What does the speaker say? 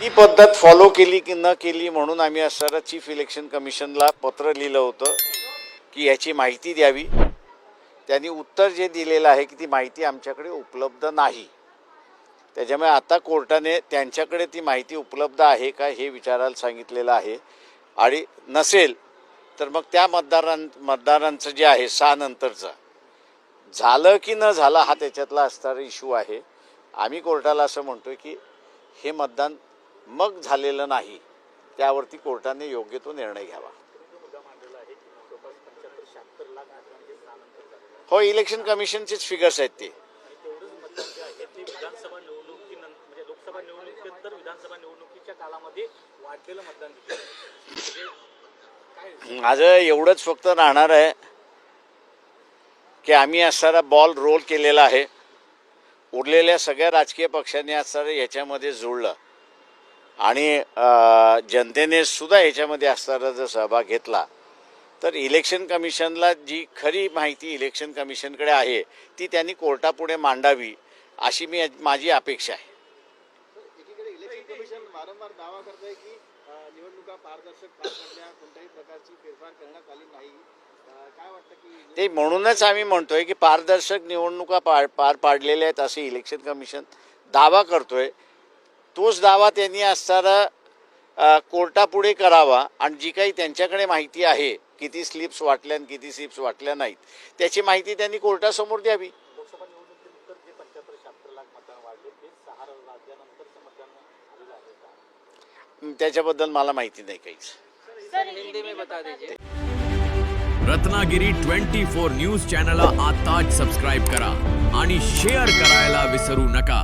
ती पद्धत फॉलो केली की न केली म्हणून आम्ही असणारा चीफ इलेक्शन कमिशनला पत्र लिहिलं होतं की याची माहिती द्यावी. त्यांनी उत्तर जे दिलेलं आहे की ती माहिती आमच्याकडे उपलब्ध नाही. त्याच्यामुळे आता कोर्टाने त्यांच्याकडे ती माहिती उपलब्ध आहे का हे विचारायला सांगितलेलं आहे. आणि नसेल तर मग त्या मतदारांचं जे आहे 6 नंतरचं झालं की न झालं हा त्याच्यातला असणारा इश्यू आहे. आम्ही कोर्टाला असं म्हणतोय की हे मतदान मग झालेलं नाही, त्यावरती कोर्टाने योग्य तो निर्णय घ्यावा. हो, इलेक्शन कमिशनचेच फिगर्स आहेत ते. माझं एवढंच फक्त राहणार आहे की आम्ही असणारा बॉल रोल केलेला आहे. उरलेल्या सगळ्या राजकीय पक्षांनी असणारं याच्यामध्ये जुळलं आणि जनतेने सुद्धा याच्यामध्ये असणारा जर सहभाग घेतला तर इलेक्शन कमिशनला जी खरी माहिती इलेक्शन कमिशनकडे आहे ती त्यांनी कोर्टापुढे मांडावी अशी माझी अपेक्षा आहे. एकीकडे इलेक्शन कमिशन वारंवार दावा करत आहे की निवडणुका पारदर्शक पार पडल्या, कोणत्याही प्रकारची फेरफार करण्यात आली नाही. काय वाटतं की ते म्हणूनच आम्ही म्हणतोय की पारदर्शक निवडणुका पार पाडलेल्या आहेत असे इलेक्शन कमिशन दावा करतोय. तोच दावा त्यांनी असणारा कोर्टापुढे करावा आणि जी काही त्यांच्याकडे माहिती आहे किती स्लिप्स वाटल्या आणि किती स्लिप्स वाटल्या नाहीत त्याची माहिती त्यांनी कोर्टासमोर द्यावी. लोकसभा निवडणुकीनंतर जे 75-76 लाख मतदान वाढले ते 6 राज्यानंतरचं मतदान आलेलं आहे का? त्याच्याबद्दल मला माहिती नाही काहीच. हिंदी में बता दीजिए. रत्नागिरी 24 न्यूज चॅनलला आताच सबस्क्राईब करा आणि शेअर करायला विसरू नका.